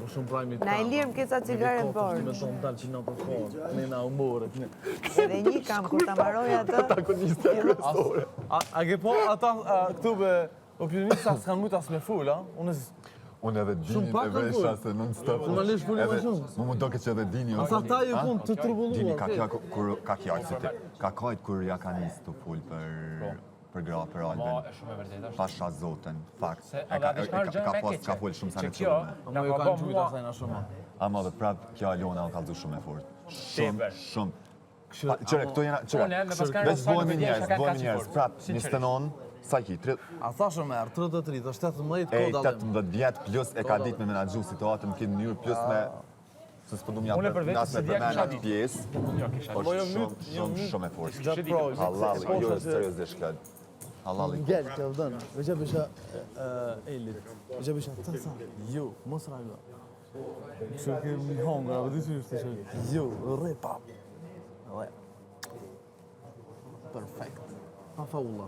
për shumë prajmi Na e lirë më keca cigare në borë. Me tonë dalë që në të forë, ne na humorët. Edhe një kam, kur ta maroj atë. Antagonistja kryesore. A ke po ata këtu be opinionista s'kan mujt as me ful, a? Unë edhe Dinin e vesha se non-stop. Normalisht fuli më shumë. Mu doke që edhe Dini... Asa ta ju kun të turbulluar. Dini ka kjaqë si ti. Ka kajt kur ja ka njës të full për gra, për albin. Pasha zoten, fakt. Ka full shumë sa në qëmë. Ama ju kanë gjujt asajna shumë. Ama dhe prap kjo Aliona o kalzu shumë e fort. Shumë. Qëre, këto jena... Veç bojmë njerës, prap, 29, sa ki? A thashë me erë, 33, të 17 E, koda dhe. 18 vjetë plus e ka ditë me menagju situatën në këtë mënyrë, plus me... Se s'po du m'ja nas me përmena të pjesë, është shumë e fort. Halali, jo, serios dhe shklet. Halali. Ngell, të vdënë, veqe bësha Elit, veqe bësha tësa, jo, mos rajga. Kështë kemi hongra, vëdi që është të shë, jo, repa. Perfekt. Pa faula.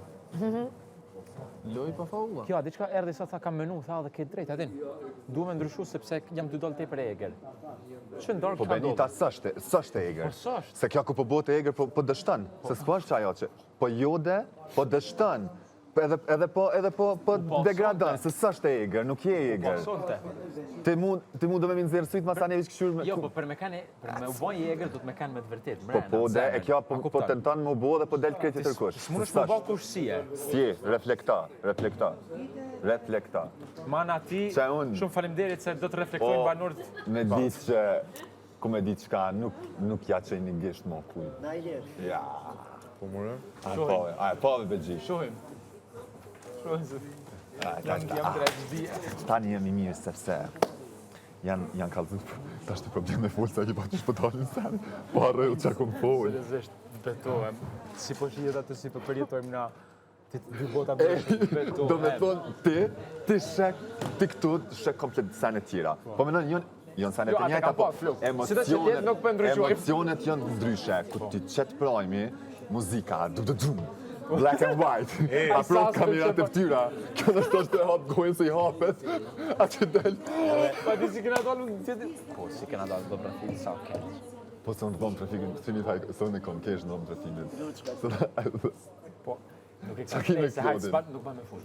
Loj pa faula. Kjo, diçka erdhi sa tha kam menu, tha dhe këtë drejt, atin. Du me ndryshu sepse jam dy dollë tepër e eger. Që ndorë Po Benita, s'është e eger. Po s'është. Se kjo ku po bote e eger, po dështën. Se s'po është ajo që, po jode, po dështën. Edhe po degradon, se s'është e eger, nuk je e eger. Po sonte. Ti mu do me minë zërësujt Masaneviç këshur me... Jo, po për me u boj i eger, do të me kanë me të vërtet. Po dhe, e kjo po tenton me u bo dhe po del krejt tjetër kush. S'mun është me bo kush si e. Si, reflekta. Mana ti, shumë falimderit se do të reflektojnë banorët. Me ditë që, ku me ditë qka, nuk ja që i një gisht mo kuj. Na i lirë. Ja. Po mërë? A e pove begji. Shohim. Tani jemi mirë sepse janë kalëzut, ta është të probleme full se a që shpëtalin sani, po arrejl që akum full. Seriozisht, betohem. Si po shijet atë si po përjetojmë na ti dy bota betohem. Do me thonë, ti shek, ti këtu shek komplet sene tjera. Po menon, jonë sene të njëta, po emocionet janë ndryshe, ku ti qetë prajmi, muzika, du-du-dum. Black and white, apro kamerat e ftyra, kjo nështë është e hapë gojnë se i hapet, atë del. Pa ti si kena dalë në tjetë? Po, si kena dalë do trafik, sa keq. Po se unë të bëmë trafikin, të finit hajë, se unë i kom kesh në bëmë trafikin. Po, nuk e ka se hajtë s'pat, nuk ba me full.